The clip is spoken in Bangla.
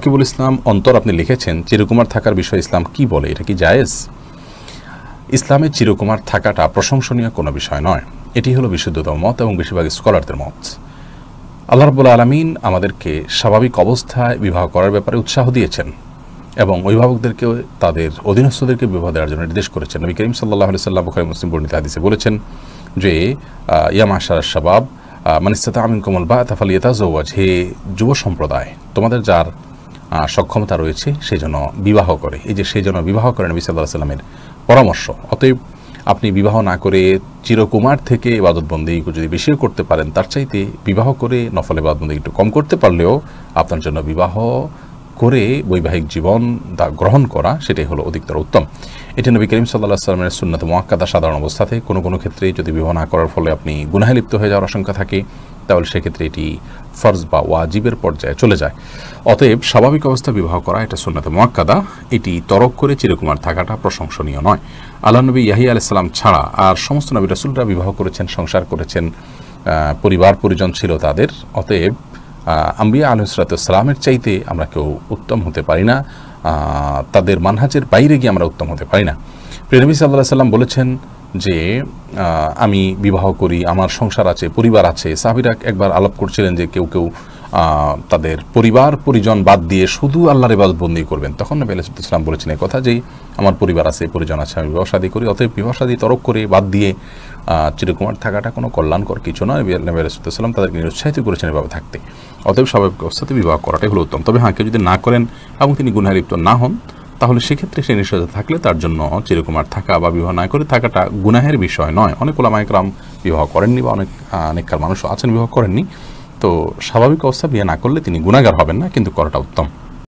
রাকিবুল ইসলাম অন্তর আপনি লিখেছেন, চিরকুমার থাকার বিষয়ে ইসলাম কি বলে, এটা কি জায়েজ? ইসলামে চিরকুমার থাকাটা প্রশংসনীয় কোনো বিষয় নয়, এটি হলো বিশুদ্ধতম মত এবং বেশিরভাগ স্কলারদের মত। আল্লাহ রাব্বুল আলামিন আমাদেরকে স্বাভাবিক অবস্থায় বিবাহ করার ব্যাপারে উৎসাহ দিয়েছেন এবং অভিভাবকদেরকে তাদের অধীনস্থদেরকে বিবাহ দেওয়ার জন্য নির্দেশ করেছেন। নবী করিম সাল্লাল্লাহু আলাইহি ওয়াসাল্লাম বুখারী মুসলিম বর্ণিত হাদিসে বলেছেন যে ইয়া মাশারাশ শাবাব মান ইসতাতা মিনকুমুল বাআতা ফালিয়াতাযাওয়াজ, হে যুব সম্প্রদায়, তোমাদের যার সক্ষমতা রয়েছে সেই জন্য বিবাহ করে। এই যে সেই জন্য বিবাহ করে নবী সাল্লাল্লাহু আলাইহি ওয়াসাল্লামের পরামর্শ। অতএব আপনি বিবাহ না করে চিরকুমার থেকে ইবাদতবন্দি যদি বেশিও করতে পারেন, তার চাইতে বিবাহ করে নফল ইবাদতবন্দি একটু কম করতে পারলেও আপনার জন্য বিবাহ করে বৈবাহিক জীবন গ্রহণ করা সেটাই হলো অধিকতর উত্তম। এটি নবী করিম সাল্লাল্লাহু আলাইহি ওয়াসাল্লামের সুন্নাত মুআক্কাদা। সাধারণ অবস্থাতে কোনো কোনো ক্ষেত্রে যদি বিবাহ না করার ফলে আপনি গুনাহে লিপ্ত হয়ে যাওয়ার আশঙ্কা থাকে, তাহলে সেক্ষেত্রে এটি ফরজ বা ওয়াজিবের পর্যায়ে চলে যায়। অতএব স্বাভাবিক অবস্থা বিবাহ করা এটা সুন্নাত মুআক্কাদা, এটি তরক করে চিরকুমার থাকাটা প্রশংসনীয় নয়। আল্লাহ নবী ইয়াহিয়া আলাইহিস সালাম ছাড়া আর সমস্ত নবী রাসূলরা বিবাহ করেছেন, সংসার করেছেন, পরিবার পরিজন ছিল তাদের। অতএব আম্বিয়া আলাইহিস সালামের চাইতে আমরা কেউ উত্তম হতে পারি না, তাদের মানহাজের বাইরে গিয়ে আমরা উত্তম হতে পারি না। প্রিয় নবী সাল্লাল্লাহু আলাইহি ওয়াসাল্লাম বলেছেন যে আমি বিবাহ করি, আমার সংসার আছে, পরিবার আছে। সাহাবীরা একবার আলাপ করছিলেন যে কেউ কেউ তাদের পরিবার পরিজন বাদ দিয়ে শুধু আল্লাহর ইবাদত বন্দেগী করবেন। তখন নবী আলাইহিস সালাম বলেছেন এই কথা যে আমার পরিবার আছে, পরিজন আছে, আমি বিবাহ শাদী করি। অতএব বিবাহ শাদী তরক করে বাদ দিয়ে চিরকুমার থাকাটা কোনো কল্যাণকর কিছু নয়। নবী আলাইহিস সালাম তাদেরকে উৎসাহিত করেছেন এভাবে থাকতে। অতএব স্বাভাবিক অবস্থাতে বিবাহ করাটাই হলো উত্তম। তবে হ্যাঁ, কেউ যদি না করেন এবং তিনি গুনাহে লিপ্ত না হন, তাহলে সেক্ষেত্রে সে নিষেধ থাকলে তার জন্য চিরকুমার থাকা বা বিবাহ না করে থাকাটা গুনাহের বিষয় নয়। অনেক উলামা ইকরাম বিবাহ করেননি বা অনেককার মানুষও আছেন বিবাহ করেননি। তো স্বাভাবিক অবস্থা বিয়ে না করলে তিনি গুনাহগার হবেন না, কিন্তু করাটা উত্তম।